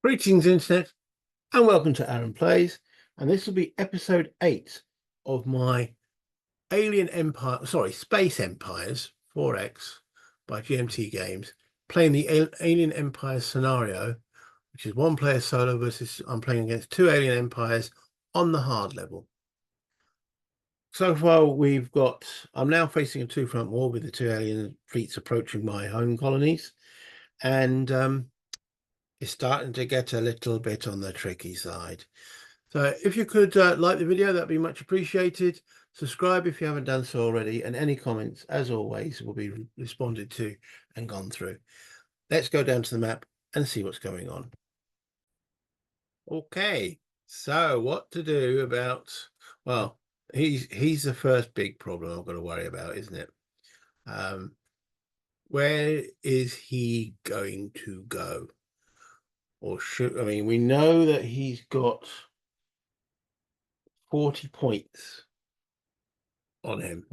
Greetings, Internet, and welcome to Aaron Plays. And this will be episode 8 of my Space Empires 4X by GMT Games, playing the Alien Empires scenario, which is one player solo versus I'm playing against two Alien Empires on the hard level. So far, I'm now facing a two-front war with the two alien fleets approaching my home colonies, and it's starting to get a little bit on the tricky side. So if you could like the video, that'd be much appreciated. Subscribe if you haven't done so already, and any comments, as always, will be responded to and gone through. Let's go down to the map and see what's going on. Okay, so what to do about, well, he's the first big problem I've got to worry about, isn't it? Where is he going to go? Or we know that he's got 40 points on him.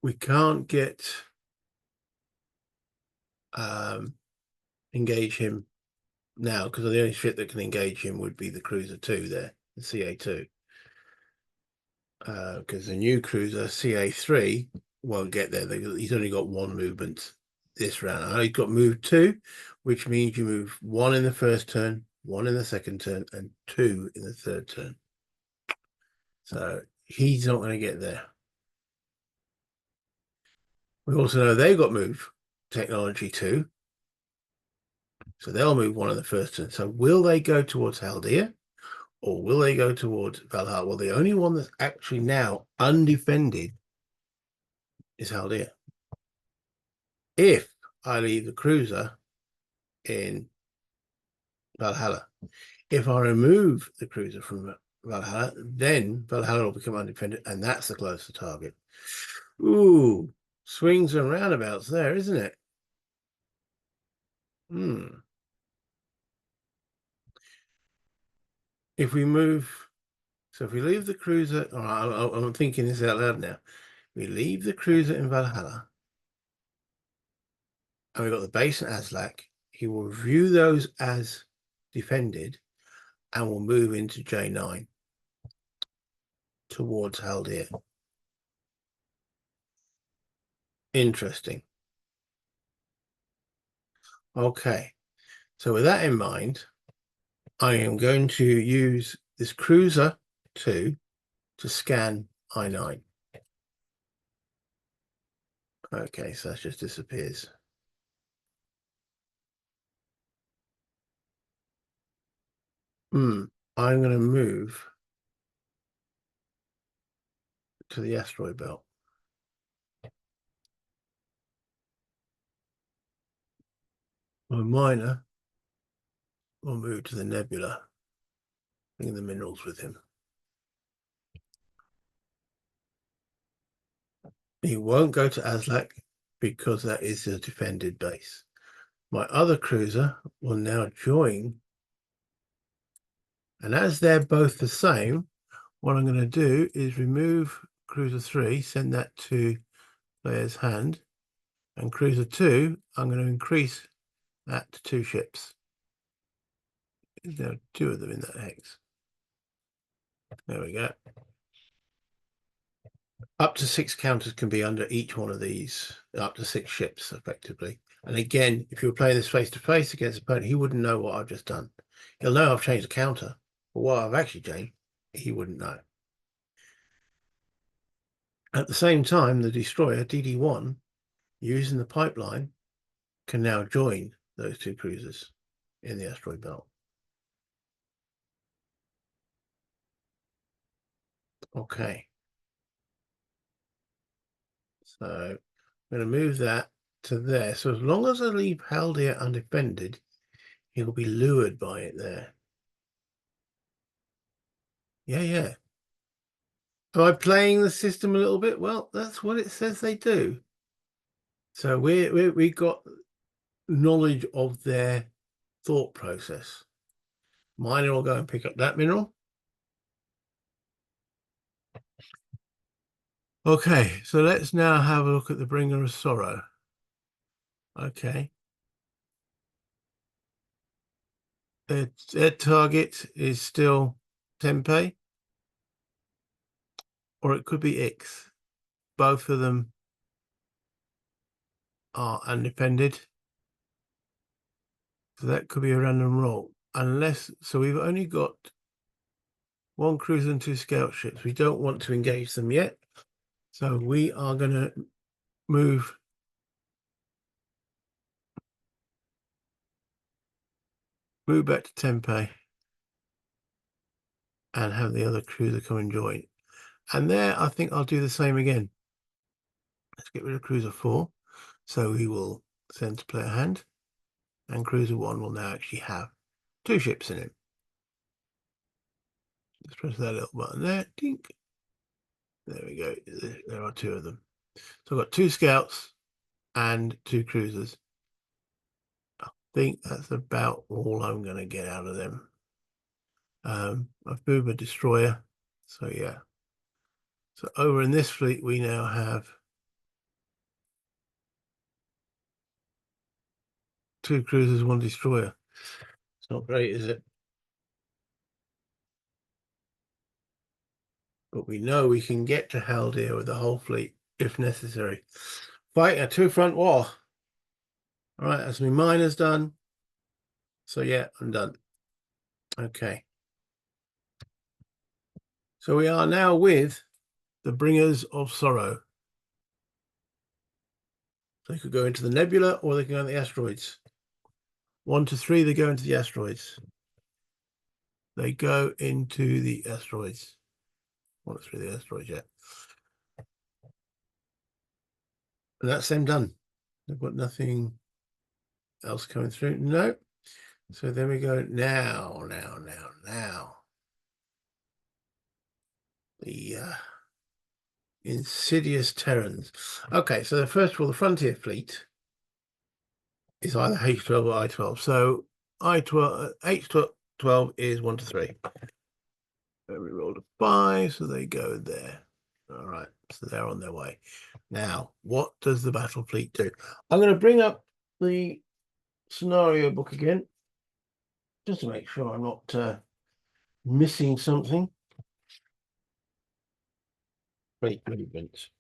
We can't engage him now because the only ship that can engage him would be the cruiser 2 there, the CA2. Because the new cruiser CA3 won't get there. He's only got one movement this round. He's got move 2, which means you move 1 in the first turn, 1 in the second turn, and 2 in the third turn. So he's not going to get there. We also know they've got move technology 2. So they'll move 1 in the first turn. So will they go towards Haldia or will they go towards Valhalla? Well, the only one that's actually now undefended is Haldia. If I leave the cruiser in Valhalla, if I remove the cruiser from Valhalla, then Valhalla will become undefended, and that's the closer target. Ooh, swings and roundabouts there, isn't it? If we move, so if we leave the cruiser, I'm thinking this out loud now. We leave the cruiser in Valhalla, and we've got the base in Aslak. He will review those as defended, and will move into J9 towards Haldir. Interesting. Okay, so with that in mind, I am going to use this cruiser 2 to scan I9. Okay, so that just disappears. I'm going to move to the asteroid belt. My miner will move to the nebula, bringing the minerals with him. He won't go to Aslak because that is a defended base. My other cruiser will now join, and as they're both the same, what I'm going to do is remove cruiser 3, send that to player's hand, and cruiser 2, I'm going to increase that to 2 ships. There's now 2 of them in that hex. There we go. Up to 6 counters can be under each one of these, up to 6 ships, effectively. And again, if you're playing this face-to-face against an opponent, he wouldn't know what I've just done. He'll know I've changed the counter, but what I've actually changed, he wouldn't know. At the same time, the destroyer, DD1, using the pipeline, can now join those 2 cruisers in the asteroid belt. Okay. So I'm going to move that to there. So as long as I leave Haldia undefended, he'll be lured by it there. Yeah. Am I playing the system a little bit? Well, that's what it says they do. So we got knowledge of their thought process. Miner will go and pick up that mineral. Okay, so let's now have a look at the Bringer of Sorrow. Okay. Their target is still Tempe, or it could be Ix. Both of them are undefended. So that could be a random roll. Unless, so we've only got one cruiser and two scout ships. We don't want to engage them yet. So we are going to move back to Tempe and have the other cruiser come and join. And there, I think I'll do the same again. Let's get rid of cruiser 4. So we will send to player hand, and cruiser 1 will now actually have 2 ships in it. Let's press that little button there. Dink. There we go. There are 2 of them. So I've got 2 scouts and 2 cruisers. I think that's about all I'm going to get out of them. I've moved a destroyer. So yeah. So over in this fleet, we now have 2 cruisers, 1 destroyer. It's not great, is it? But we know we can get to Haldir with the whole fleet if necessary. Fighting a 2-front war. All right, that's my miners done. So yeah, I'm done. Okay. So we are now with the Bringers of Sorrow. They could go into the nebula or they can go into the asteroids. 1 to 3, they go into the asteroids. They go into the asteroids. 1 to 3, the asteroids, yeah. And that's them done. They've got nothing else coming through. No. So then we go now. The insidious Terrans. Okay, so first of all, the Frontier Fleet is either H12 or I-12. So I-12, H-12 is 1 to 3. So we rolled a 5, so they go there. All right, so they're on their way. Now, what does the battle fleet do? I'm going to bring up the scenario book again, just to make sure I'm not missing something. Fleet movements.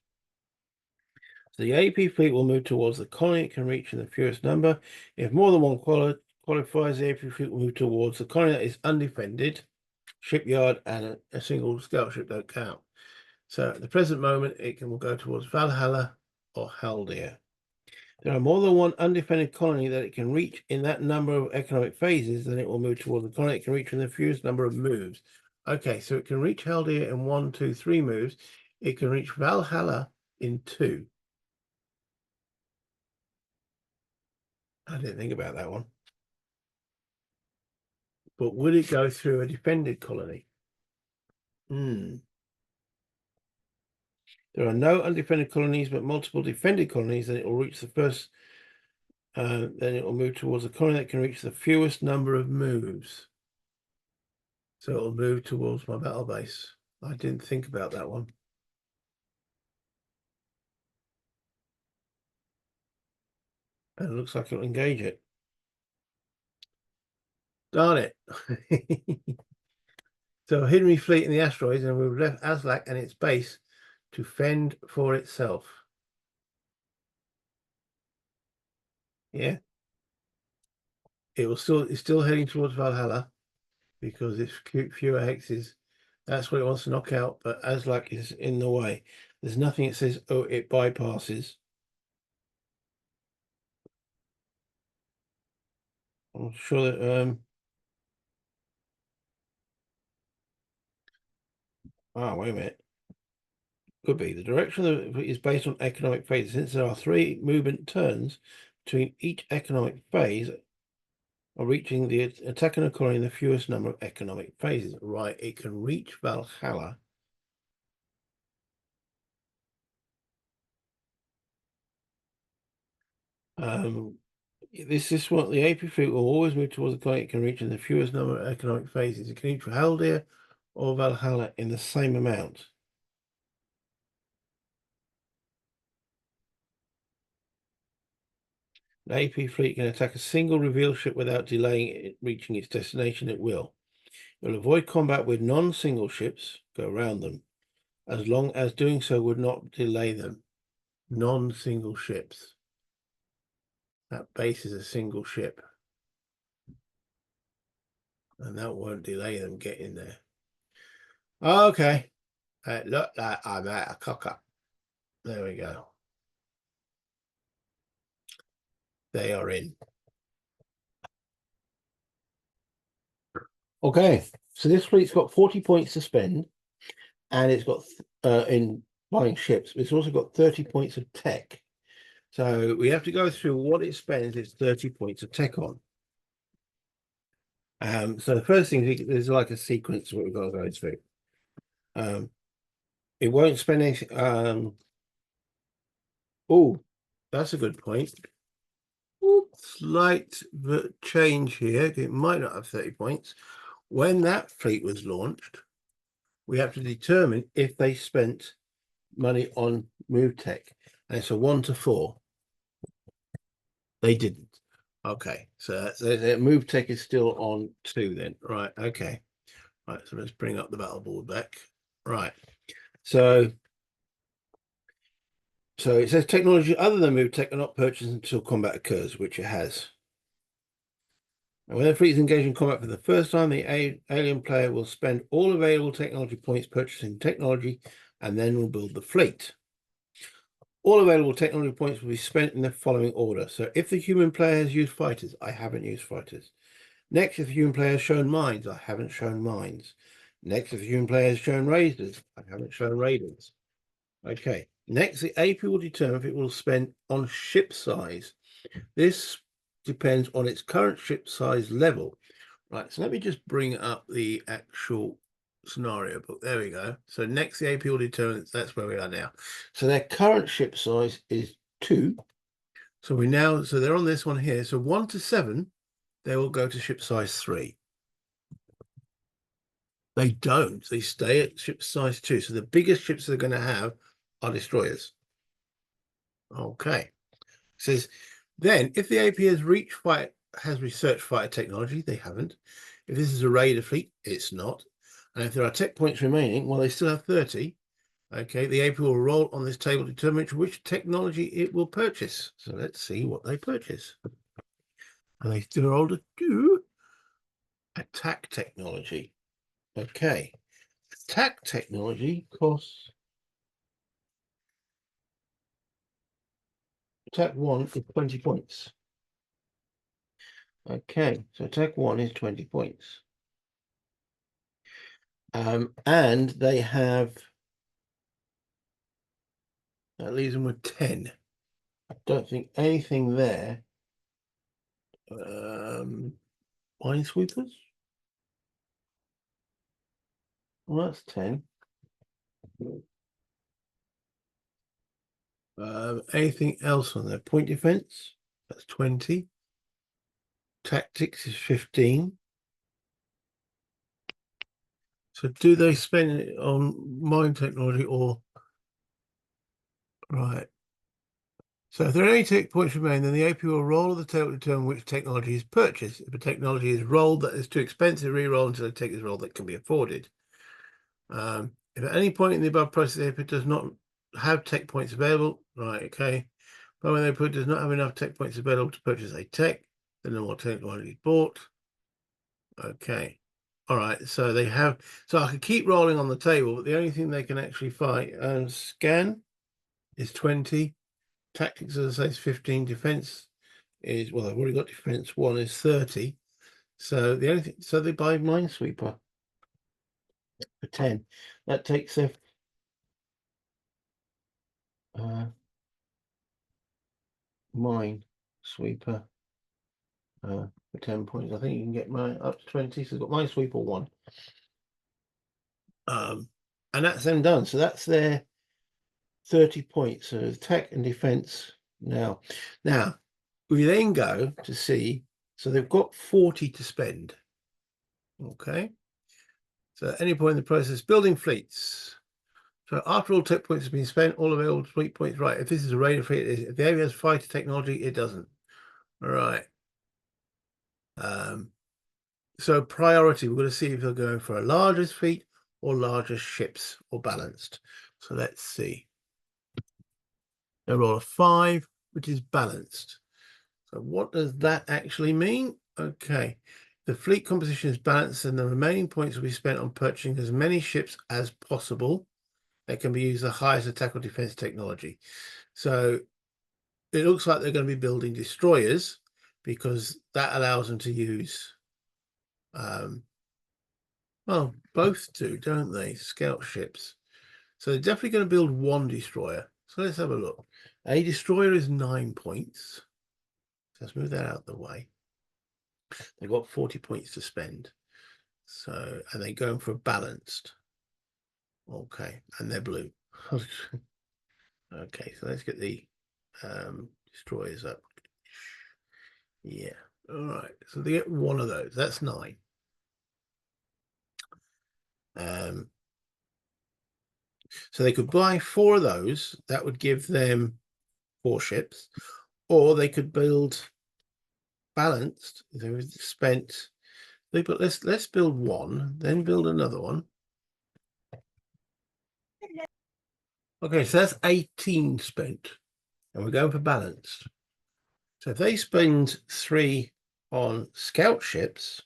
So the AP fleet will move towards the colony it can reach in the fewest number. If more than one qualifies, the AP fleet will move towards the colony that is undefended, shipyard, and a single scout ship don't count. So at the present moment, it will go towards Valhalla or Haldir. There are more than one undefended colony that it can reach in that number of economic phases, then it will move towards the colony it can reach in the fewest number of moves. Okay, so it can reach Haldir in 1, 2, 3 moves. It can reach Valhalla in 2. I didn't think about that one. But would it go through a defended colony? There are no undefended colonies, but multiple defended colonies, then it will reach the first, then it will move towards a colony that can reach the fewest number of moves. So it'll move towards my battle base. I didn't think about that one. And it looks like it'll engage it. Darn it. So hidden fleet in the asteroids, and we've left Aslak and its base to fend for itself. Yeah. It's still heading towards Valhalla because it's fewer hexes. That's what it wants to knock out, but Aslak is in the way. There's nothing that says, oh, it bypasses. I'm sure that wait a minute. Could be. The direction is based on economic phases. Since there are 3 movement turns between each economic phase of reaching the attacking a colony in the fewest number of economic phases. Right, it can reach Valhalla. This is what the AP fleet will always move towards the colony it can reach in the fewest number of economic phases. It can reach Haldir or Valhalla in the same amount. An AP fleet can attack a single reveal ship without delaying it reaching its destination. It will. It will avoid combat with non-single ships, go around them, as long as doing so would not delay them. Non-single ships. That base is a single ship. And that won't delay them getting there. Okay. It looked like I'm at a cock-up. There we go. They are in. Okay. So this fleet's got 40 points to spend. And it's got, in buying ships, it's also got 30 points of tech. So we have to go through what it spends its 30 points of tech on. So the first thing is like a sequence of what we've got to go through. It won't spend any. Oh, that's a good point. Slight change here. It might not have 30 points. When that fleet was launched, we have to determine if they spent money on move tech. And it's a 1 to 4. They didn't. Okay, so the move tech is still on 2 then. Right, okay. Right, so let's bring up the battle board back. Right. So it says technology other than move tech are not purchased until combat occurs, which it has. And when the fleet is engaged in combat for the first time, the alien player will spend all available technology points purchasing technology and then will build the fleet. All available technology points will be spent in the following order. So if the human player has used fighters, I haven't used fighters. Next, if the human player has shown mines, I haven't shown mines. Next, if the human player has shown raiders, I haven't shown raiders. Okay. Next, the AP will determine if it will spend on ship size. This depends on its current ship size level. Right, so let me just bring up the actual scenario book. There we go. So next, the AP will determine that's where we are now. So their current ship size is 2. So they're on this one here. So 1 to 7, they will go to ship size 3. They don't. They stay at ship size 2. So the biggest ships they're going to have are destroyers. Okay. It says then if the AP has researched fighter technology, they haven't. If this is a raider fleet, it's not. And if there are tech points remaining, well, they still have 30. Okay, the AP will roll on this table to determine which technology it will purchase. So let's see what they purchase. And they still roll to do attack technology. Okay, attack technology costs. Attack 1 is 20 points. Okay, so attack 1 is 20 points. And they have, that leaves them with 10. I don't think anything there. Minesweepers? Well, that's 10. Anything else on there? Point defense? That's 20. Tactics is 15. So do they spend it on mine technology or... Right. So if there are any tech points remain, then the AP will roll the table to determine which technology is purchased. If a technology is rolled that is too expensive, re-roll until a tech is rolled that can be afforded. If at any point in the above process, the AP does not have tech points available, right, okay. But when the AP does not have enough tech points available to purchase a tech, then no more technology is bought. Okay. All right, so they have, so I could keep rolling on the table, but the only thing they can actually fight and scan is 20. Tactics, as I say, is 15. Defense is, well, I've already got defense 1 is 30. So the only thing, so they buy Minesweeper for 10. That takes their Minesweeper for 10 points. I think you can get mine up to 20. So they've got Minesweeper 1. And that's them done. So that's their 30 points. So tech and defense now. Now, we then go to see, so they've got 40 to spend. Okay. So at any point in the process, building fleets. So after all tech points have been spent, all available fleet points, right, if this is a raider fleet, if the area has fighter technology, it doesn't. All right. So priority, we're going to see if they're going for a larger fleet or larger ships or balanced. So let's see. They roll a 5, which is balanced. So what does that actually mean? Okay. The fleet composition is balanced and the remaining points will be spent on purchasing as many ships as possible that can be used the highest attack or defense technology. So it looks like they're going to be building destroyers because that allows them to use well, both do, don't they? Scout ships. So they're definitely going to build one destroyer. So let's have a look. A destroyer is 9 points. So let's move that out of the way. They've got 40 points to spend. So, and they're going for a balanced. Okay, and they're blue. Okay, so let's get the destroyers up. Yeah, all right. So they get one of those. That's 9. So they could buy 4 of those. That would give them 4 ships, or they could build balanced. They spent. But let's build one, then build another one. Okay, so that's 18 spent, and we're going for balanced. So if they spend 3 on scout ships,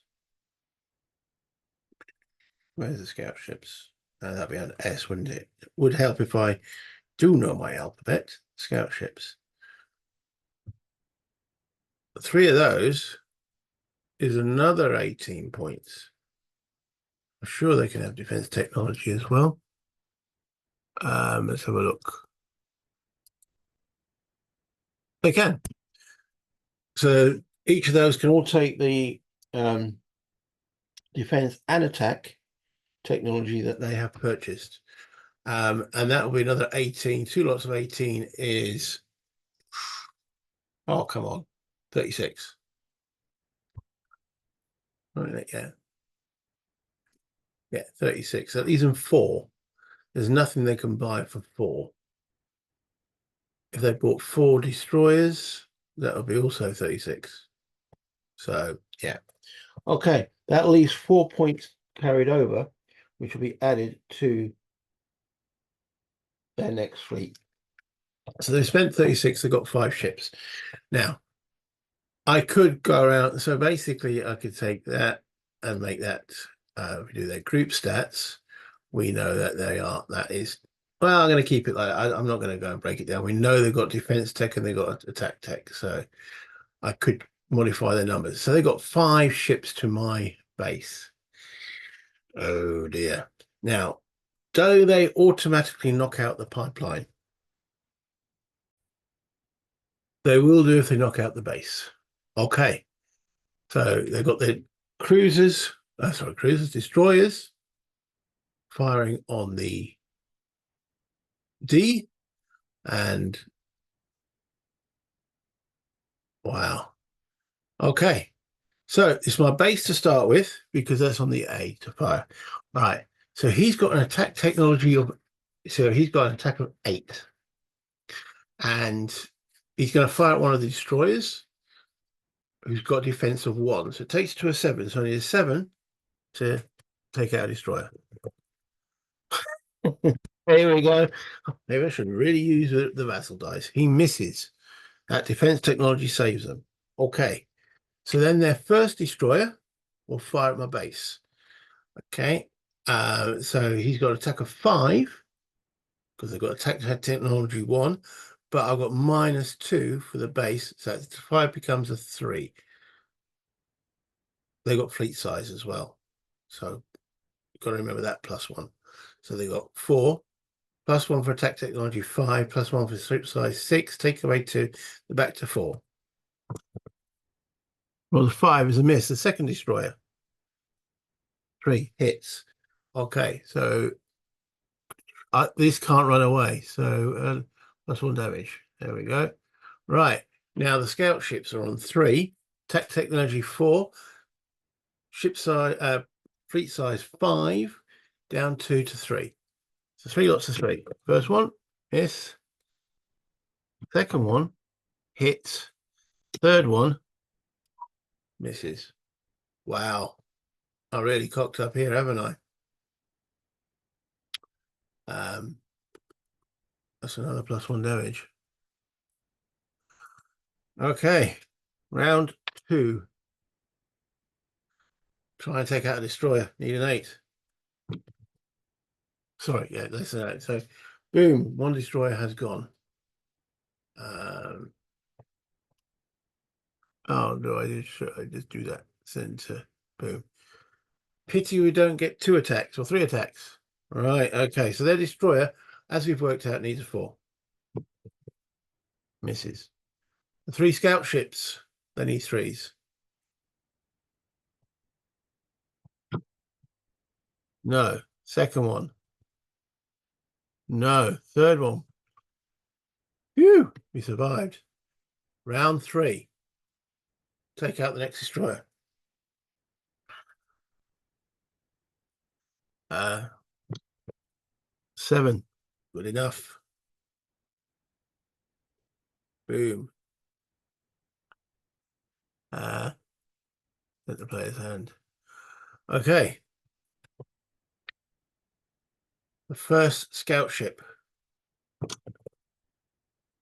where's the scout ships? That'd be an S, wouldn't it? It would help if I do know my alphabet. Scout ships. 3 of those is another 18 points. I'm sure they can have defense technology as well. Let's have a look. They can. So each of those can all take the defense and attack technology that they have purchased. And that will be another 18. 2 lots of 18 is, oh, come on, 36. Right, yeah. Yeah, 36. So these are 4. There's nothing they can buy for 4. If they bought 4 destroyers, that would be also 36. So, yeah. Okay, that leaves 4 points carried over, which will be added to their next fleet. So they spent 36, they got 5 ships. Now, I could go around, so basically I could take that and make that, if we do their group stats, we know that that is, well, I'm going to keep it like I'm not going to go and break it down. We know they've got defense tech and they've got attack tech, so I could modify their numbers. So they got 5 ships to my base. Oh dear. Now, do they automatically knock out the pipeline? They will do if they knock out the base. Okay. So they've got their destroyers firing on the D, and wow. Okay. So it's my base to start with because that's on the A to fire. Right. So he's got an attack technology of, so he's got an attack of 8. And he's going to fire at one of the destroyers who's got a defense of 1. So it takes to a 7. So I need a 7 to take out a destroyer. Here we go. Maybe I should really use the vassal dice. He misses. That defense technology saves them. Okay. So then their first destroyer will fire at my base. Okay. So he's got attack of 5 because they've got attack technology 1, but I've got -2 for the base. So 5 becomes a 3. They got fleet size as well. So you've got to remember that +1. So they got 4, +1 for attack technology 5, +1 for fleet size 6, take away 2, they're back to 4. Well, the 5 is a miss. The second destroyer. 3 hits. Okay, so this can't run away. So +1 damage. There we go. Right. Now the scout ships are on 3. Tech technology 4. Ship size, fleet size 5, down 2 to 3. So 3 lots of 3. First one, miss. Second one, hits. Third one, Misses. Wow. I really cocked up here, haven't I? That's another +1 damage. Okay. Round 2. Try and take out a destroyer. Need an 8. Sorry, yeah, less than 8. So, boom, 1 destroyer has gone. Oh no, should I just do that? Center. Boom. Pity we don't get 2 attacks or 3 attacks. Right, okay. So their destroyer, as we've worked out, needs a 4. Misses. The 3 scout ships, they need 3s. No. Second one. No. Third one. Phew, we survived. Round 3. Take out the next destroyer. 7. Good enough. Boom. Let the player's hand. Okay. The first scout ship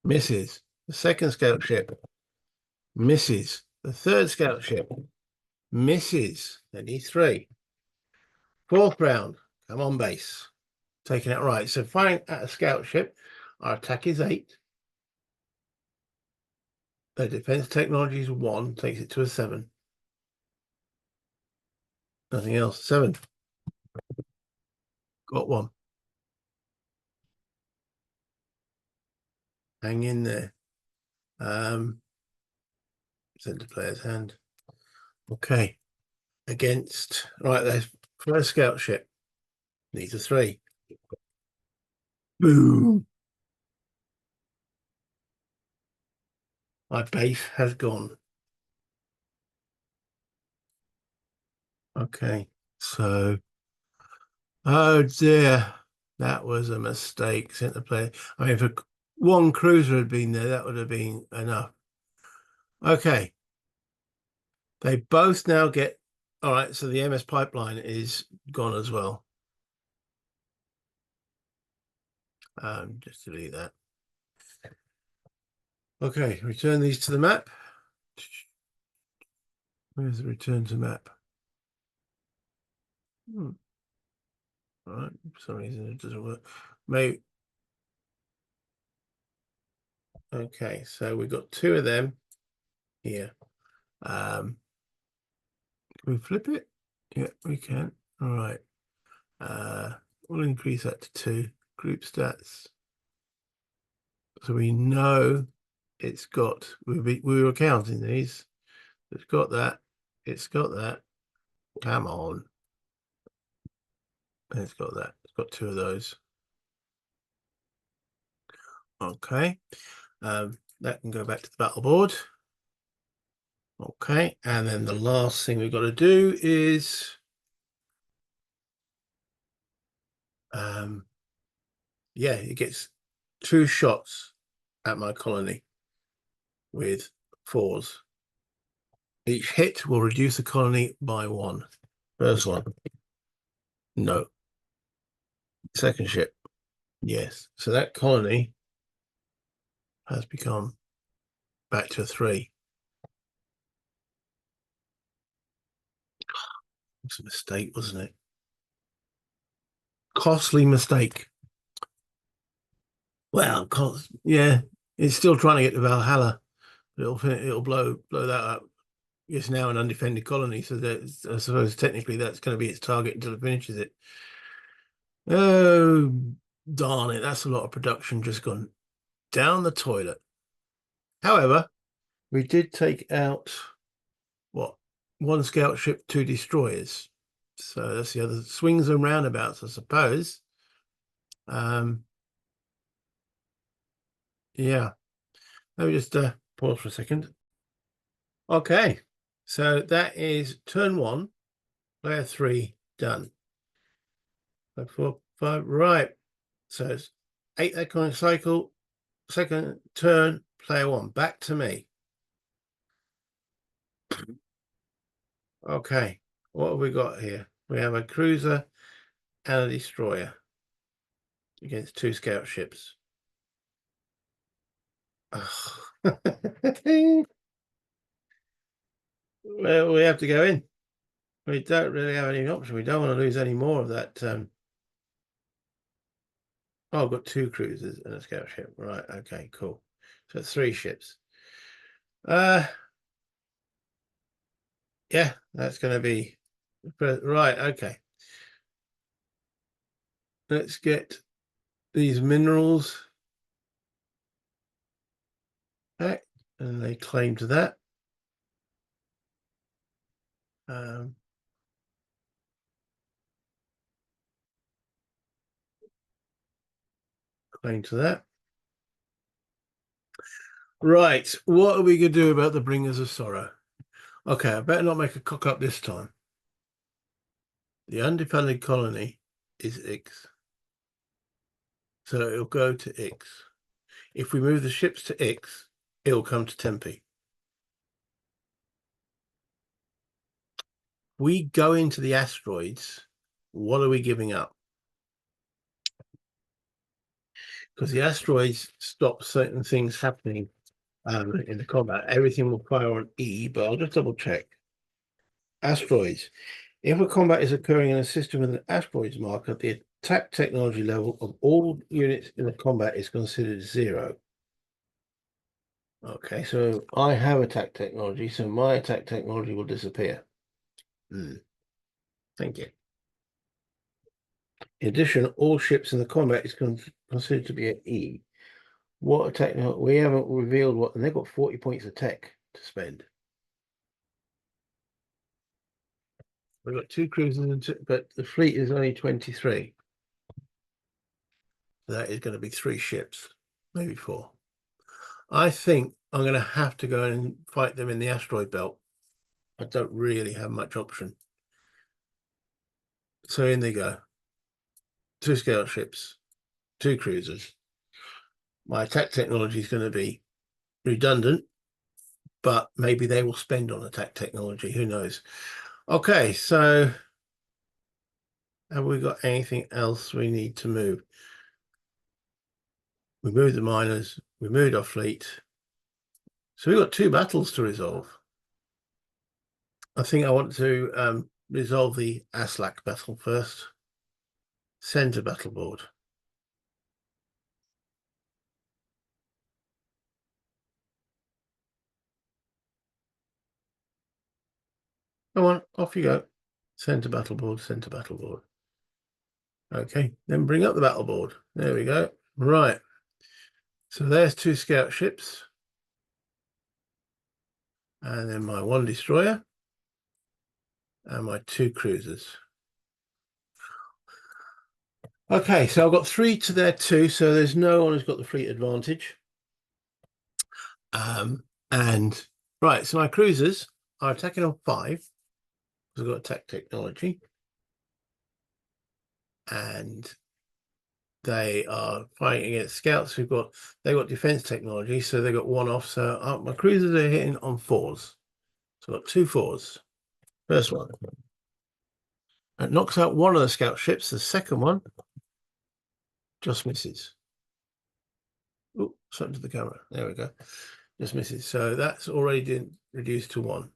misses. The second scout ship misses. The third scout ship misses. They need 3. Fourth round. Come on, base. Taking it right. So firing at a scout ship. Our attack is 8. The defense technology is 1. Takes it to a 7. Nothing else. 7. Got 1. Hang in there. Send to player's hand. Okay. Against. Right, there's first scout ship. Needs a 3. Boom. My base has gone. Okay. So, oh dear. That was a mistake. Sent the player. I mean, if 1 cruiser had been there, that would have been enough. Okay. They both now get. All right. So the MS pipeline is gone as well. Just delete that. Okay. Return these to the map. Where's the return to map? All right. For some reason it doesn't work. Maybe. Okay. So we've got 2 of them here. Can we flip it? Yeah, we can. All right. We'll increase that to 2. Group stats. So we know it's got, we were counting these. It's got that. It's got that. Come on. And it's got that. It's got 2 of those. Okay. That can go back to the battle board. Okay. And then the last thing we've got to do is yeah, it gets 2 shots at my colony with 4s. Each hit will reduce the colony by 1. First one. No. Second ship. Yes. So that colony has become back to a 3. It's a mistake, wasn't it? Costly mistake. Well, yeah, it's still trying to get to Valhalla. It'll blow that up. It's now an undefended colony, so that I suppose technically that's going to be its target until it finishes it. Oh, darn it! That's a lot of production just gone down the toilet. However, we did take out what, 1 scout ship, 2 destroyers. So that's the other swings and roundabouts, I suppose. Yeah. Let me just pause for a second. Okay, so that is turn 1, player 3 done. 5, 4, 5, right. So it's 8 iconic cycle. Second turn, player 1, back to me. Okay, what have we got here? We have a cruiser and a destroyer against 2 scout ships. Well, we have to go in. We don't really have any option. We don't want to lose any more of that. Oh, I've got 2 cruisers and a scout ship. Right. Okay, cool. So it's 3 ships. Yeah, that's going to be right. Okay. Let's get these minerals back, and they claim to that. Claim to that. Right. What are we going to do about the bringers of sorrow? Okay, I better not make a cock up this time. The undefended colony is X. So it'll go to X. If we move the ships to X, it'll come to Tempe. We go into the asteroids, what are we giving up? Because the asteroids stop certain things happening in the combat. Everything will fire on E, but I'll just double check. Asteroids. If a combat is occurring in a system with an asteroids marker, the attack technology level of all units in the combat is considered 0. Okay, so I have attack technology, so my attack technology will disappear. Thank you. In addition, all ships in the combat is considered to be an E. What attack? We haven't revealed what, and they've got 40 points of tech to spend. We've got 2 cruisers, but the fleet is only 23. That is going to be 3 ships, maybe 4. I think I'm going to have to go and fight them in the asteroid belt. I don't really have much option. So in they go. 2 scout ships, 2 cruisers. My attack technology is going to be redundant, but maybe they will spend on attack technology. Who knows? Okay, so have we got anything else we need to move? We moved the miners. We moved our fleet. So we've got 2 battles to resolve. I think I want to resolve the Aslak battle first. Send to battle board. Come on, off you go. Send to battle board, send to battle board. Okay, then bring up the battle board. There we go. Right. So there's 2 scout ships. And then my 1 destroyer. And my 2 cruisers. Okay, so I've got 3 to their 2, so there's no one who's got the fleet advantage. And right, so my cruisers are attacking on 5 because I've got attack technology. And they are fighting against scouts who've got defense technology, so they got 1 off. So my cruisers are hitting on 4s. So I've got 2 4s. First one. It knocks out 1 of the scout ships. The second one just misses. Oh, something to the camera. There we go. Just misses. So that's already reduced to 1.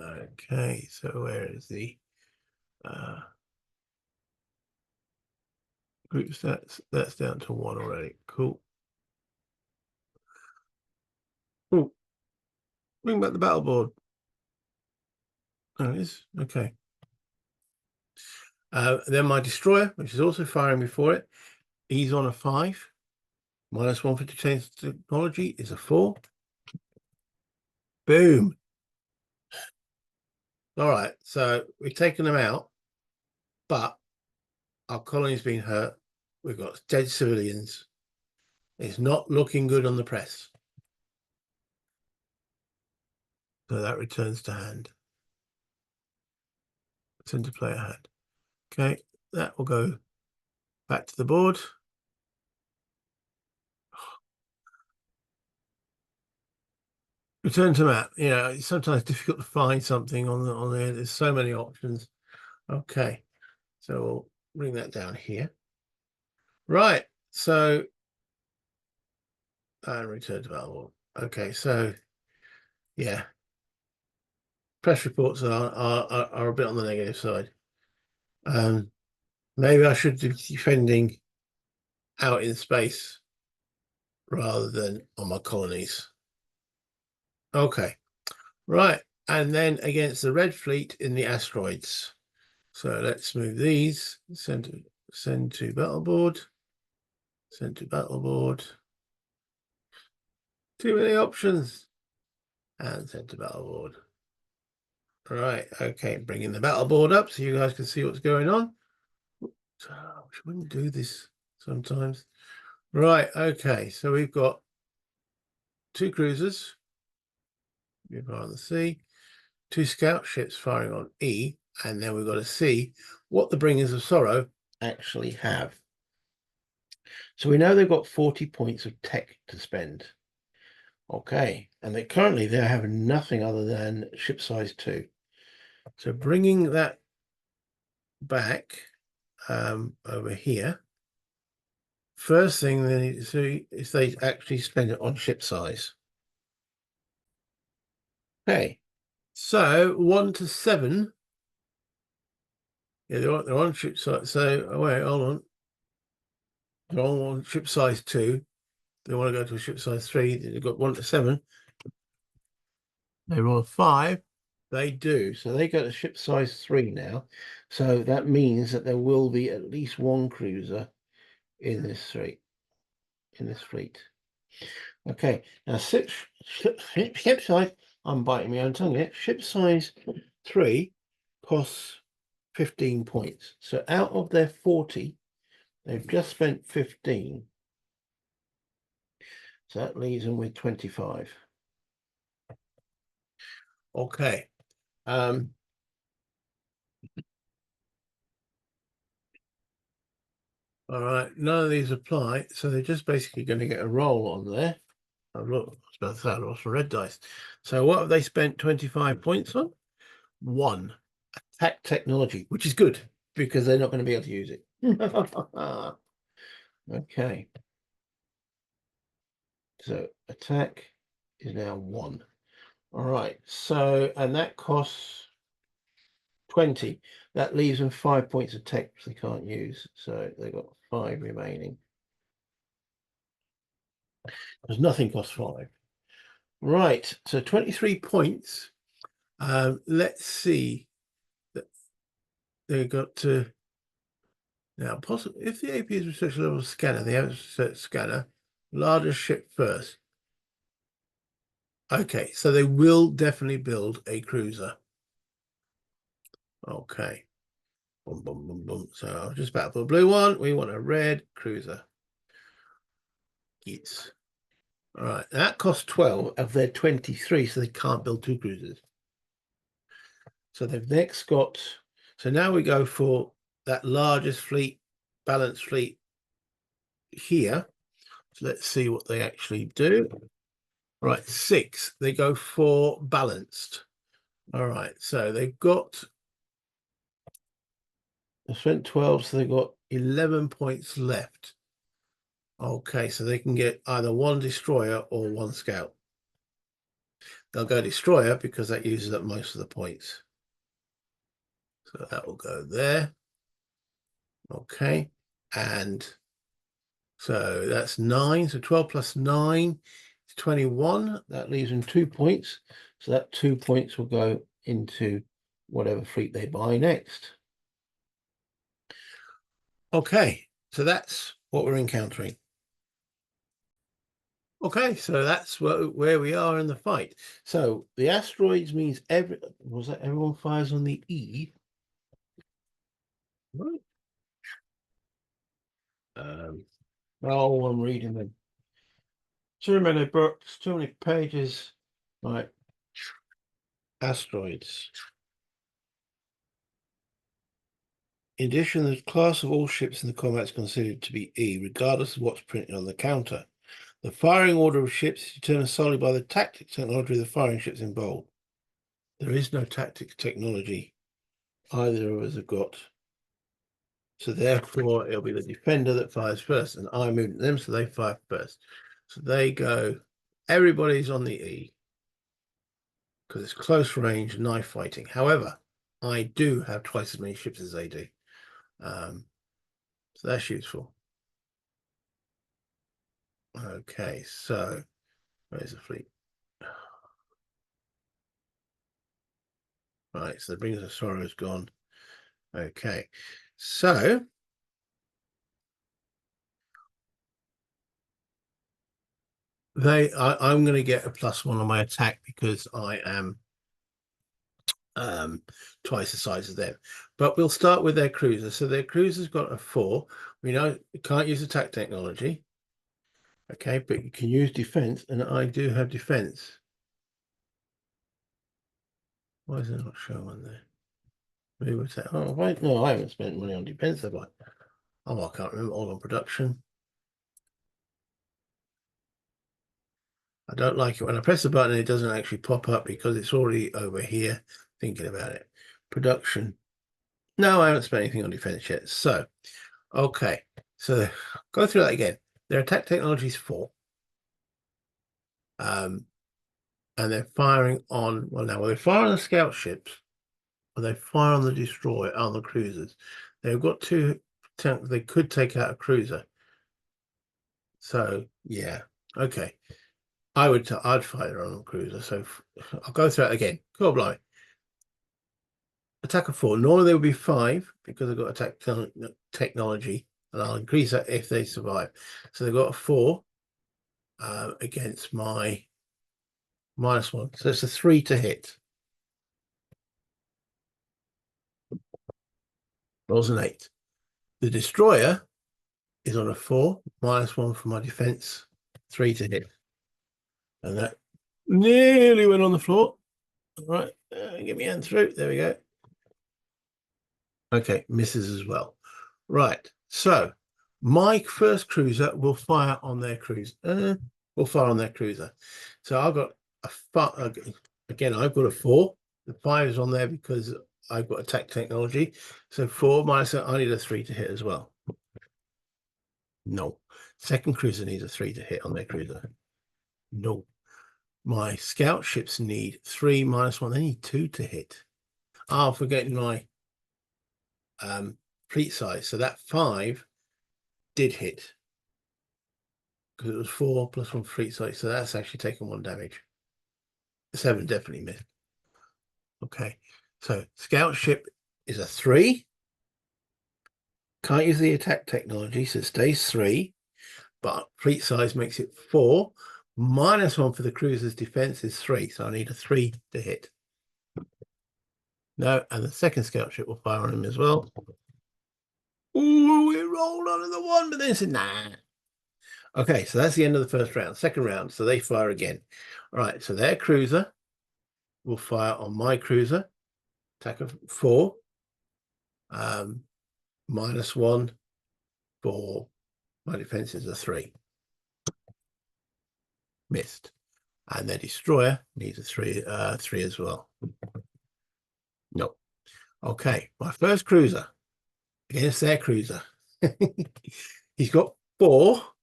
Okay, so where is the group stats? That's down to 1 already. Cool. Oh, bring back the battle board. Oh, it is. Okay. Then my destroyer, which is also firing before it, he's on a 5. -1 for defense technology is a 4. Boom. All right, so we've taken them out, but our colony's been hurt. We've got dead civilians. It's not looking good on the press. So that returns to hand. Send to player hand. Okay, that will go back to the board. Return to map. You know, it's sometimes difficult to find something on there. There's so many options. Okay, so we'll bring that down here. Right. So and return to battle. Okay, so yeah, press reports are a bit on the negative side. Maybe I should be defending out in space rather than on my colonies. Okay, right. And then against the Red Fleet in the asteroids. So let's move these. Send to battle board. Send to battle board. Too many options. And send to battle board. Right. Okay. Bringing the battle board up so you guys can see what's going on. So we wouldn't do this sometimes. Right. Okay. So we've got 2 cruisers. We've got on the sea. 2 scout ships firing on E. And then we've got to see what the Bringers of Sorrow actually have. So we know they've got 40 points of tech to spend. Okay, and they currently have nothing other than ship size 2. So bringing that back over here, first thing they need to see is they actually spend it on ship size. Okay, so 1 to 7. Yeah, they're on ship size. So wait, hold on. They're on ship size 2. They want to go to a ship size 3. They've got 1 to 7. They roll 5. They do. So they go to ship size 3 now. So that means that there will be at least 1 cruiser in this fleet. Okay. Now ship size. I'm biting my own tongue here. Ship size 3 costs 15 points. So out of their 40, they've just spent 15. So that leaves them with 25. Okay. All right, none of these apply, so they're just basically going to get a roll on there. Oh, look, I was about to say I lost red dice. So what have they spent 25 points on? 1, attack technology, which is good because they're not going to be able to use it. Okay. So attack is now 1. All right. So, and that costs 20. That leaves them 5 points of tech they can't use. So they've got 5 remaining. Because nothing costs 5. Right. So 23 points. Let's see. They got to now possibly if the AP is research level scanner, they have a research scanner, largest ship first. Okay, so they will definitely build a cruiser. Okay. Boom, boom, boom, boom. So I'll just battle for the blue one. We want a red cruiser. Yes. All right. That costs 12 of their 23, so they can't build 2 cruisers. So they've next got, so now we go for that largest fleet, balanced fleet here. So let's see what they actually do. Right, 6. They go for balanced. All right, so they've spent 12, so they've got 11 points left. Okay, so they can get either 1 destroyer or 1 scout. They'll go destroyer because that uses up most of the points. So that will go there. Okay, and so that's 9. So 12 plus 9 is 21. That leaves them 2 points. So that 2 points will go into whatever fleet they buy next. Okay, so that's what we're encountering. Okay, so that's where we are in the fight. So the asteroids means everyone fires on the E? Right. Oh, I'm reading them. Too many books, too many pages. Right. Asteroids. In addition, the class of all ships in the combat is considered to be E, regardless of what's printed on the counter. The firing order of ships is determined solely by the tactics technology of the firing ships in bold. There is no tactics technology either of us have got. So therefore, it'll be the defender that fires first, and I move them, so they fire first. So they go, everybody's on the E, because it's close range knife fighting. However, I do have twice as many ships as they do. So that's useful. Okay, so where's the fleet? Right, so the Rings of Sorrow is gone. Okay, so I'm going to get a +1 on my attack because I am twice the size of them. But we'll start with their cruiser. So their cruiser's got a 4. We know you can't use attack technology. Okay, but you can use defense, and I do have defense. Why is it not showing on there? Maybe we'll say, oh, right. No, I haven't spent money on defense, have I? Oh, I can't remember. All on production. I don't like it when I press the button, it doesn't actually pop up because it's already over here thinking about it. Production. No, I haven't spent anything on defense yet. So, okay. So go through that again. Their attack technology is 4. And they're firing on, well, now, they fire on the scout ships, or they fire on the destroyer, on the cruisers. They've got 2, they could take out a cruiser. So, yeah, okay. I'd fire on a cruiser. So I'll go through it again. Cool, blimey. Attack of 4. Normally they would be 5 because I've got attack technology, and I'll increase that if they survive. So they've got a 4 against my -1. So it's a 3 to hit. Rolls an 8. The destroyer is on a 4, -1 for my defense, 3 to hit. And that nearly went on the floor. All right, get me hand through. There we go. Okay, misses as well. Right, so my first cruiser will fire on their cruiser. So I've got again, I've got a 4. The 5 is on there because I've got attack technology. So 4 minus, I need a 3 to hit as well. No. Second cruiser needs a 3 to hit on their cruiser. No. My scout ships need 3 minus 1. They need 2 to hit. I'm forgetting my fleet size. So that 5 did hit because it was 4 plus 1 fleet size. So that's actually taken 1 damage. 7 definitely missed. Okay. So scout ship is a 3. Can't use the attack technology, so it stays 3. But fleet size makes it 4. -1 for the cruiser's defense is 3. So I need a 3 to hit. No, and the second scout ship will fire on him as well. Ooh, we rolled on the 1, but then said, nah. Okay, so that's the end of the first round. Second round, so they fire again. All right, so their cruiser will fire on my cruiser. Attack of 4. -1 for my defense is a 3. Missed. And their destroyer needs a 3 as well. No. Okay, my first cruiser against their cruiser. He's got 4.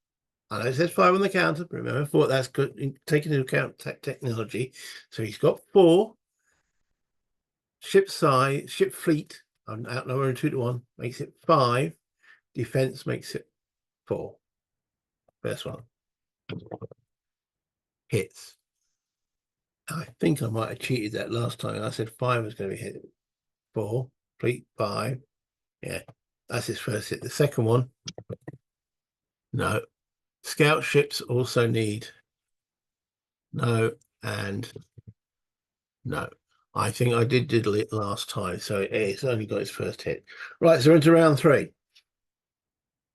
I know it says 5 on the counter, but remember 4, that's good, taking into account technology. So he's got 4. Ship size, ship fleet, I'm outnumbering 2 to 1, makes it 5. Defense makes it 4. First one. Hits. I think I might have cheated that last time. I said 5 was going to be hit. 4. Fleet 5. Yeah, that's his first hit. The second one, no. Scout ships also need no and no. I think I did diddle it last time, so it's only got its first hit. Right, so we're into round 3.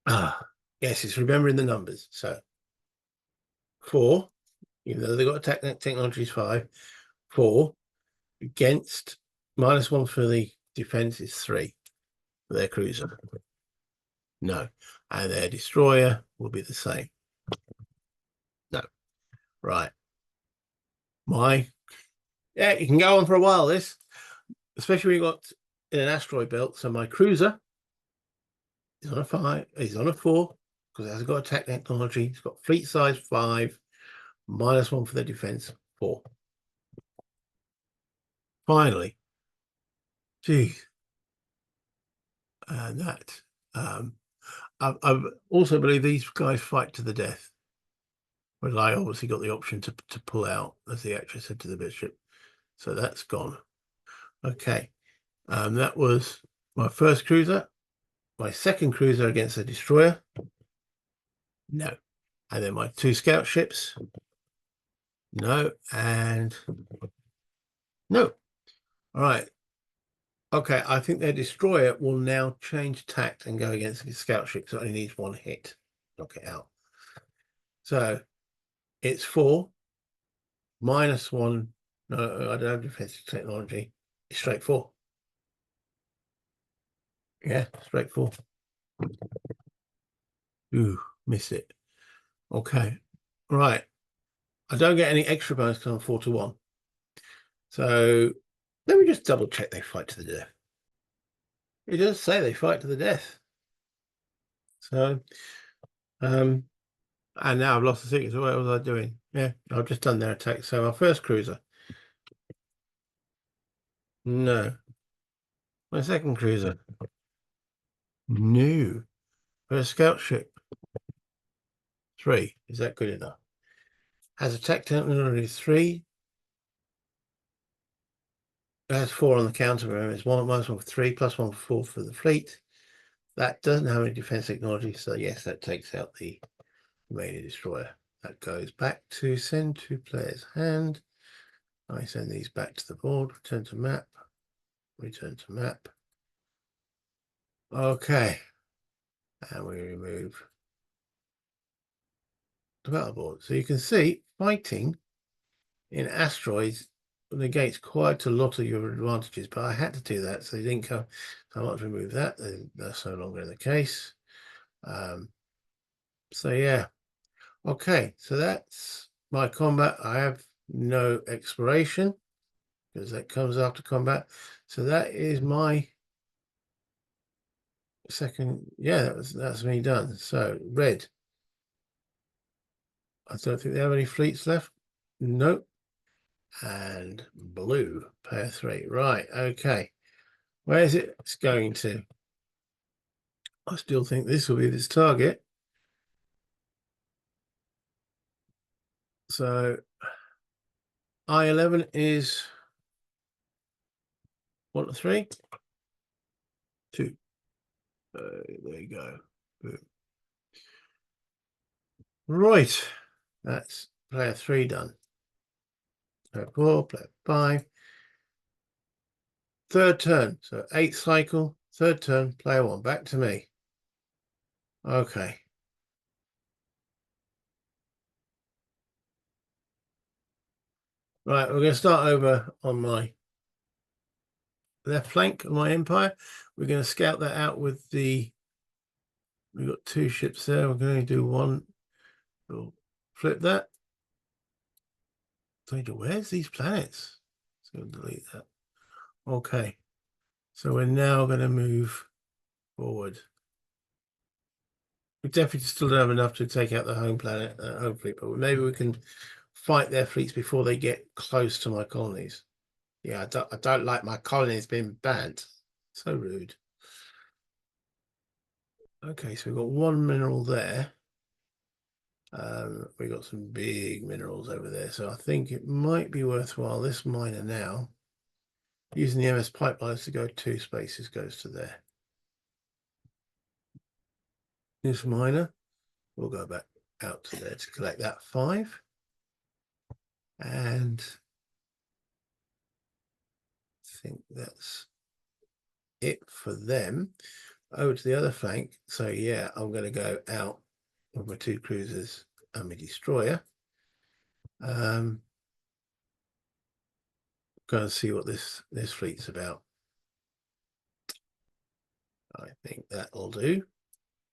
Yes, it's remembering the numbers. So 4, even though they've got attack technology is 5, 4 against -1 for the defense is 3 for their cruiser. No, and their destroyer will be the same. Right. Yeah, you can go on for a while, this, especially when you've got in an asteroid belt. So my cruiser is on a 5, he's on a 4, because it hasn't got attack technology. It's got fleet size 5, -1 for the defense 4. Finally, geez, and that I also believe these guys fight to the death. But I obviously got the option to pull out, as the actress said to the bishop. So that's gone. Okay. That was my first cruiser. My second cruiser against a destroyer. No. And then my 2 scout ships. No. And no. All right. Okay. I think their destroyer will now change tact and go against the scout ship. So it only needs 1 hit. Knock it out. So it's 4. -1. No, I don't have defensive technology. It's straight 4. Yeah, straight 4. Ooh, missed it. Okay. Right. I don't get any extra bonus because I'm 4-1. So let me just double check they fight to the death. It does say they fight to the death. So and now I've lost the secret. So what was I doing? Yeah, I've just done their attack. So my first cruiser. No. My second cruiser. No. First scout ship. 3. Is that good enough? Has attack technology 3. It has 4 on the counter. Remember, it's -1 for 3, +1 for 4 for the fleet. That doesn't have any defense technology, so yes, that takes out the remaining destroyer. That goes back to send to player's hand. I send these back to the board. Return to map. Return to map. Okay, and we remove the battle board. So you can see fighting in asteroids negates quite a lot of your advantages, but I had to do that, so you didn't come. So I might remove that. That's no longer the case. So yeah, okay, so that's my combat. I have no exploration because that comes after combat. So that is my second. Yeah, that's me done. So red. I don't think they have any fleets left. Nope. And blue, pair 3. Right, okay. Where is it? It's going to. I still think this will be this target. So I-11 is 1 to 3. 2. There you go. Boom. Right. That's player 3 done. Player 4, player 5. Third turn. So 8th cycle, third turn, player 1. Back to me. Okay. Right, we're going to start over on my left flank of my empire. We're going to scout that out with the. We've got 2 ships there. We're going to do 1. We'll flip that. So where's these planets? So we'll delete that. Okay. So we're now going to move forward. We definitely still don't have enough to take out the home planet, home fleet, but maybe we can fight their fleets before they get close to my colonies. Yeah, I don't like my colonies being banned. So rude. Okay, so we've got 1 mineral there. We've got some big minerals over there. So I think it might be worthwhile, this miner now, using the MS pipelines to go 2 spaces goes to there. This miner will go back out to there to collect that 5. And I think that's it for them. Over to the other flank. So yeah, I'm going to go out with my 2 cruisers and my destroyer. Go and see what this fleet's about. I think that'll do,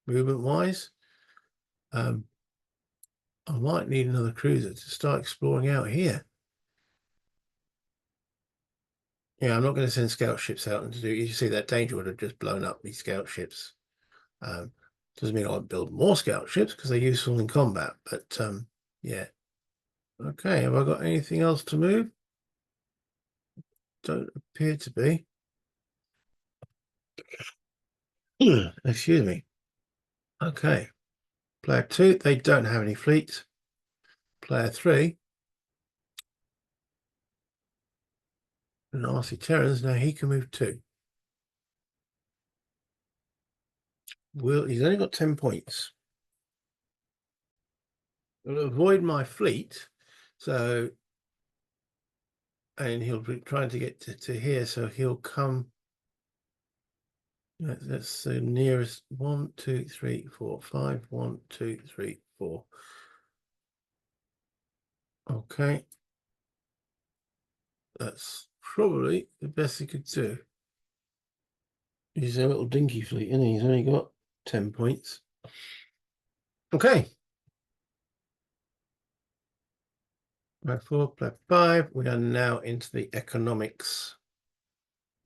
movement wise. I might need another cruiser to start exploring out here. Yeah, I'm not going to send scout ships out and to do. You see that danger would have just blown up these scout ships. Um, doesn't mean I won't build more scout ships because they're useful in combat. But yeah. Okay, have I got anything else to move? Don't appear to be. Excuse me. Okay. Player 2, they don't have any fleets. Player 3, nasty Terrans, now he can move 2. He's only got 10 points. Will avoid my fleet, so and he'll be trying to get to here, so he'll come. That's the nearest 1, 2, 3, 4, 5. 1, 2, 3, 4. Okay, that's probably the best he could do. He's a little dinky fleet, isn't he? He's only got 10 points. Okay. Player 4, player 5. We are now into the economics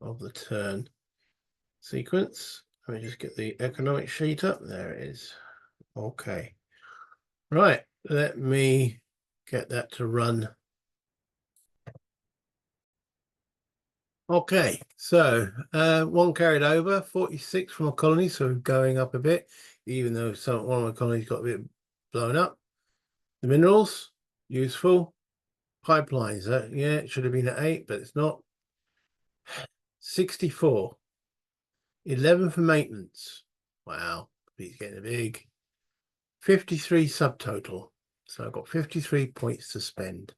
of the turn sequence. Let me just get the economic sheet up. There it is. Okay. Right. Let me get that to run. Okay. So one carried over, 46 from a colony, so going up a bit, even though one of my colonies got a bit blown up. The minerals, useful. Pipelines, yeah, it should have been at 8, but it's not. 64. 11 for maintenance. Wow, he's getting big. 53 subtotal. So I've got 53 points to spend.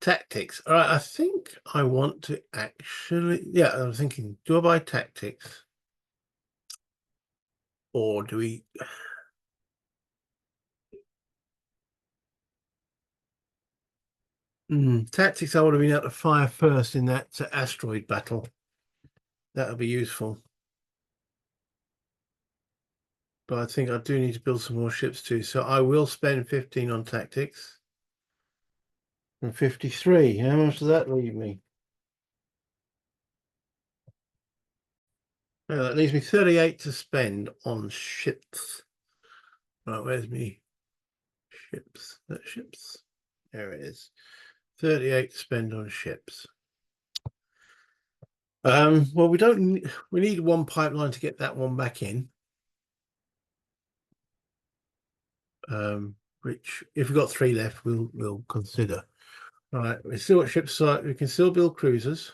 Tactics. All right, I think I want to actually, yeah, I'm thinking, do I buy tactics? Or do we... Tactics, I would have been able to fire first in that asteroid battle. That would be useful. But I think I do need to build some more ships too. So I will spend 15 on tactics. And 53. How much does that leave me? Well, that leaves me 38 to spend on ships. Right, where's me? Ships. That ships. There it is. 38 to spend on ships. Well, we need one pipeline to get that one back in. Which if we've got 3 left, we'll consider. All right, we still got ships, so we can still build cruisers.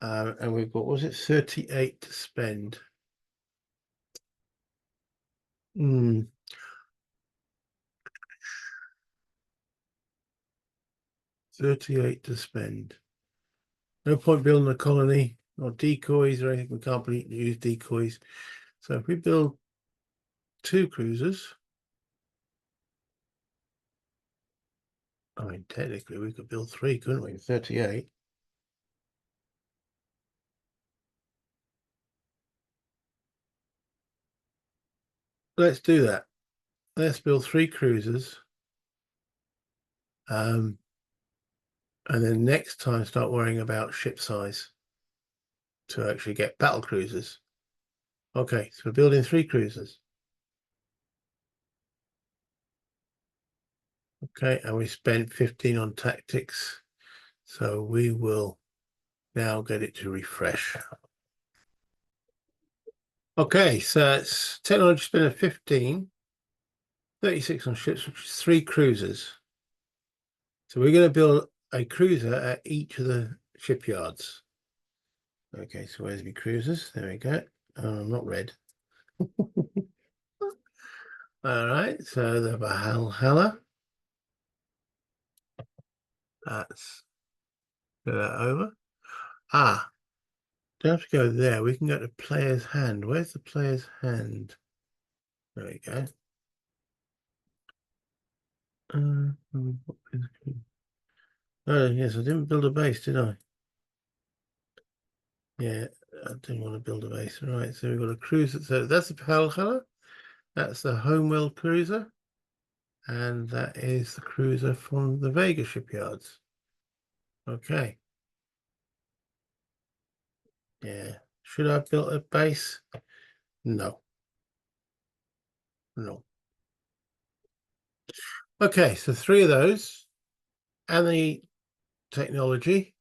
And we've got, was it 38 to spend? 38 to spend. No point building a colony or decoys or anything. We can't use decoys. So if we build 2 cruisers, I mean, technically we could build 3, couldn't we? 38. Let's do that. Let's build 3 cruisers. And then next time start worrying about ship size to actually get battle cruisers. Okay, so we're building 3 cruisers. Okay, and we spent 15 on tactics. So we will now get it to refresh. Okay, so it's technology spend of 15, 36 on ships, which is 3 cruisers. So we're going to build a cruiser at each of the shipyards. Okay, so where's my cruisers? There we go. Not red. All right, so the Valhalla. Let's go that over. Don't have to go there. We can go to player's hand. Where's the player's hand? There we go. Oh, yes, I didn't build a base, did I? Yeah. I didn't want to build a base. All right, so we've got a cruiser. So that's the Valhalla. That's the Homeworld cruiser. And that is the cruiser from the Vega shipyards. Okay. Yeah. Should I have built a base? No. No. Okay, so 3 of those and the technology.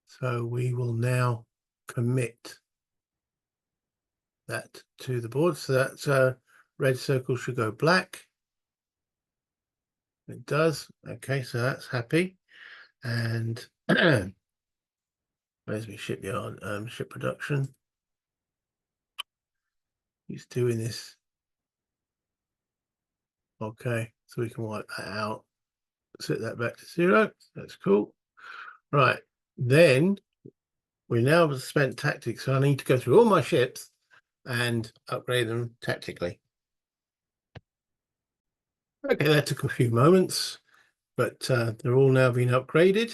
So we will now commit that to the board. So that red circle should go black. It does. Okay, so that's happy. And where's my shipyard? Ship production. He's doing this. Okay, so we can wipe that out. Set that back to 0. That's cool. Right, then we now have spent tactics, so I need to go through all my ships and upgrade them tactically. Okay, that took a few moments, but they're all now being upgraded.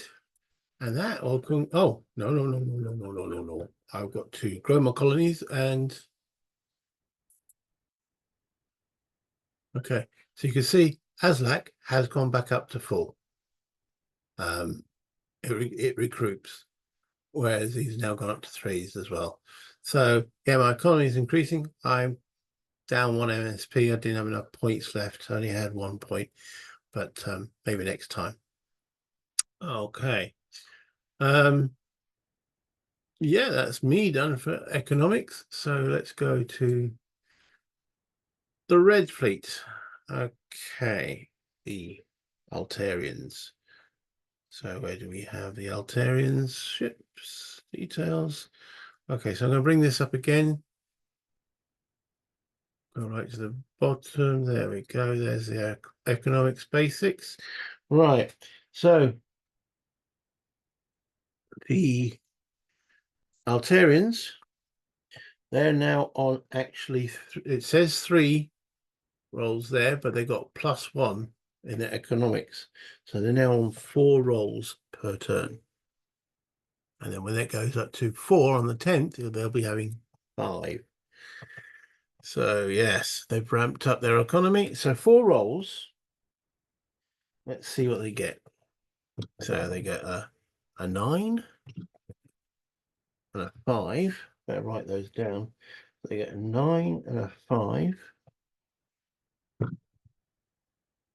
And that all can, oh, no. I've got to grow my colonies and, okay. So you can see Aslak has gone back up to 4. It recruits, whereas he's now gone up to 3s as well. So yeah, my economy is increasing. I'm down 1 MSP. I didn't have enough points left. I only had 1 point, but maybe next time. Okay. Yeah, that's me done for economics. So let's go to the Red Fleet. Okay, the Altarians. So where do we have the Altarians? Ships, details. Okay, so I'm going to bring this up again. Go right to the bottom. There we go. There's the economics basics. Right. So the Altarians, they're now on actually, it says 3 rolls there, but they got +1 in their economics. So they're now on 4 rolls per turn. And then when that goes up to 4 on the 10th, they'll be having 5. So yes, they've ramped up their economy. So 4 rolls. Let's see what they get. So they get a 9 and a 5. Better write those down. They get a 9 and a 5.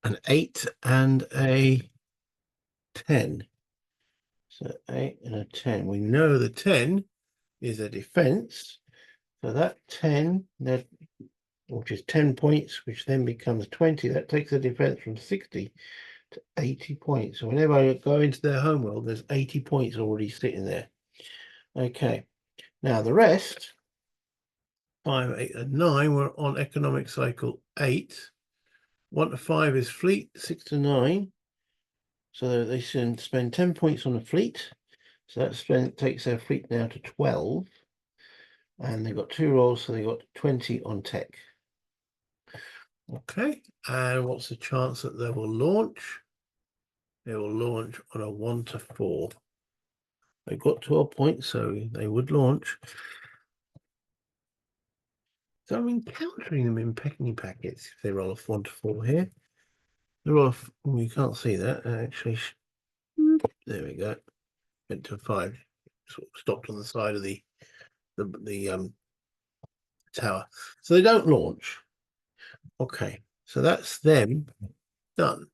An 8 and a 10. So 8 and a 10. We know the 10 is a defense. So that 10, that, which is 10 points, which then becomes 20, that takes the defense from 60 to 80 points. So whenever I go into their homeworld, there's 80 points already sitting there. Okay. Now the rest, 5, 8, and 9, we're on economic cycle 8. 1 to 5 is fleet, 6 to 9. So they can spend 10 points on a fleet. So that takes their fleet now to 12. And they've got 2 rolls, so they've got 20 on tech. Okay, and what's the chance that they will launch? They will launch on a 1 to 4. They got 12 points, so they would launch. So I'm encountering them in pecking packets if they roll a 1 to 4 here. They roll a, well, you can't see that actually. There we go. Went to a 5. Sort of stopped on the side of the tower. So they don't launch. Okay, so that's them done.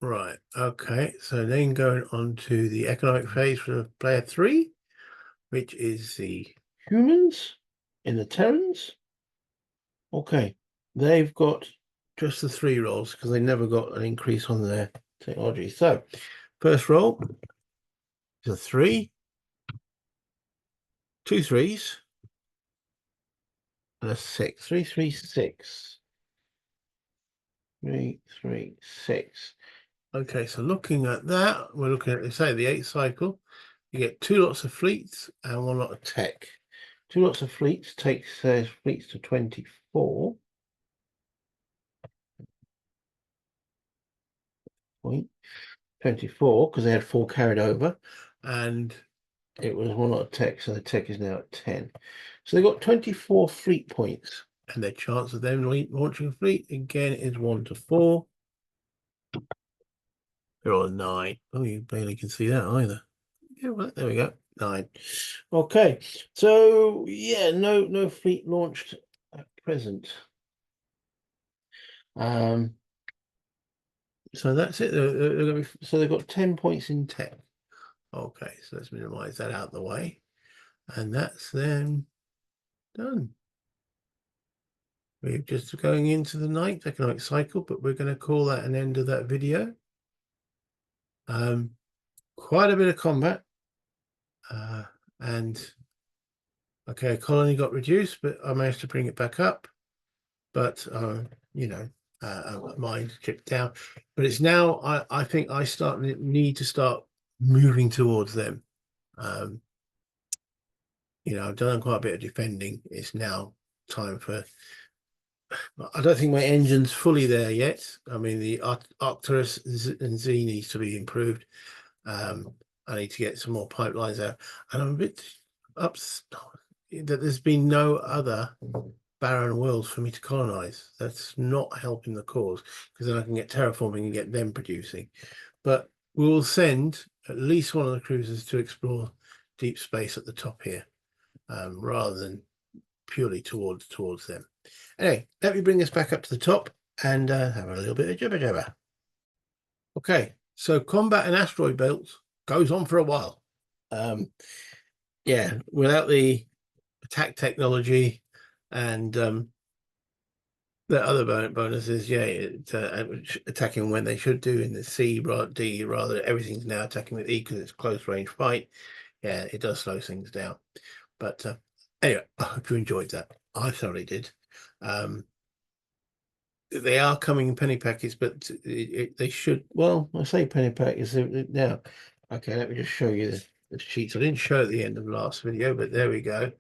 Right, okay, so then going on to the economic phase for player 3, which is the humans in the Terrans. Okay, they've got just the 3 rolls because they never got an increase on their technology. So first roll is a 3, 2 3s, and a 6. 3 3 6. 3 3 6. Okay, so looking at that, we're looking at, say, the 8th cycle. You get 2 lots of fleets and 1 lot of tech. 2 lots of fleets takes their fleets to 24. Point 24, because they had 4 carried over. And it was one lot of tech, so the tech is now at 10. So they've got 24 fleet points, and their chance of them launching a fleet again is 1 to 4. They're on 9. Oh, you barely can see that either. Yeah, well, there we go. 9. Okay, so yeah, no fleet launched at present. So that's it. So they've got 10 points in tech. Okay, so let's minimize that out of the way, and that's then done. We're just going into the 9th economic cycle, but we're going to call that an end of that video. Quite a bit of combat, and okay, colony got reduced, but I managed to bring it back up. But you know, mine chipped down. But it's now I think I need to start moving towards them. You know, I've done quite a bit of defending. It's now time for. I don't think my engine's fully there yet. I mean, the Arcturus and Z needs to be improved. I need to get some more pipelines out, and I'm a bit that there's been no other barren worlds for me to colonize. That's not helping the cause, because then I can get terraforming and get them producing. But we'll send at least one of the cruisers to explore deep space at the top here, rather than purely towards them. Anyway, let me bring this back up to the top and have a little bit of jibber jabber. Okay, so combat in asteroid belts goes on for a while. Yeah, without the attack technology and the other bonuses, yeah, attacking when they should do in the C D, rather everything's now attacking with E because it's close range fight. Yeah, it does slow things down. But anyway, I hope you enjoyed that. I thoroughly did. They are coming in penny packets, but they should. Well, I say penny packets now. Okay, let me just show you the sheets. I didn't show at the end of the last video, but there we go.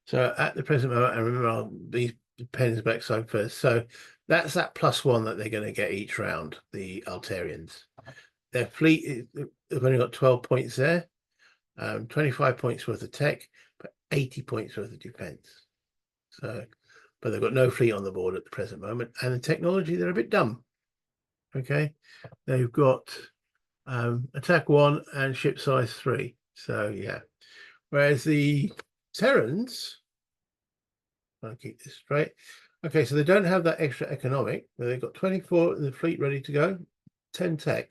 So at the present moment, I remember these pens backside first. So that's that +1 that they're going to get each round, the Altarians. Their fleet, they've only got 12 points there, 25 points worth of tech, but 80 points worth of defense. So, but they've got no fleet on the board at the present moment. And the technology, they're a bit dumb. Okay. They've got attack 1 and ship size 3. So yeah. Whereas the Terrans, I'll keep this straight. Okay, so they don't have that extra economic, but they've got 24 in the fleet ready to go, 10 tech.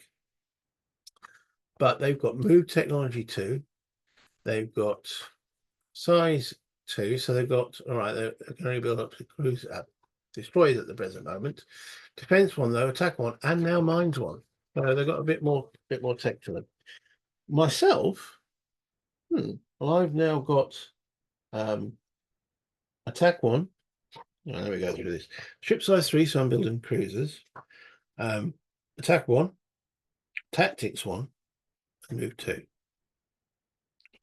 But they've got move technology 2. They've got size 2. So they've got, all right, they can only build up to cruise destroyers at the present moment. Defense 1 though, attack 1, and now mines 1. So they've got a bit more tech to them. Myself, well, I've now got attack 1. Oh, there we go through this. Ship size 3, so I'm building cruisers. Attack 1, tactics 1, and move 2.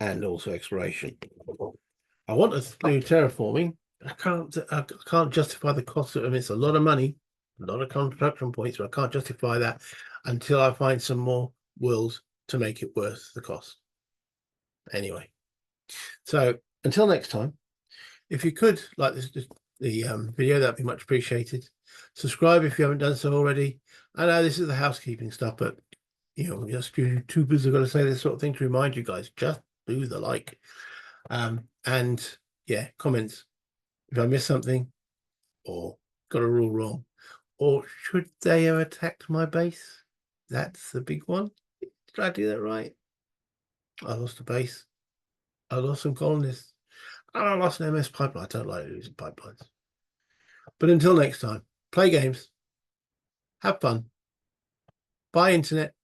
And also exploration. I want to do terraforming. I can't justify the cost of it. It's a lot of money, a lot of construction points, but I can't justify that until I find some more worlds to make it worth the cost. Anyway, so until next time, if you could like the video, that'd be much appreciated. Subscribe if you haven't done so already. I know this is the housekeeping stuff, but you know, just YouTubers have got to say this sort of thing to remind you guys, just do the like. And yeah, comments if I missed something or got a rule wrong, or should they have attacked my base? That's the big one. Did I do that right? I lost a base. I lost some colonists. And I lost an MS pipeline. I don't like losing pipelines. But until next time, play games, have fun, buy internet,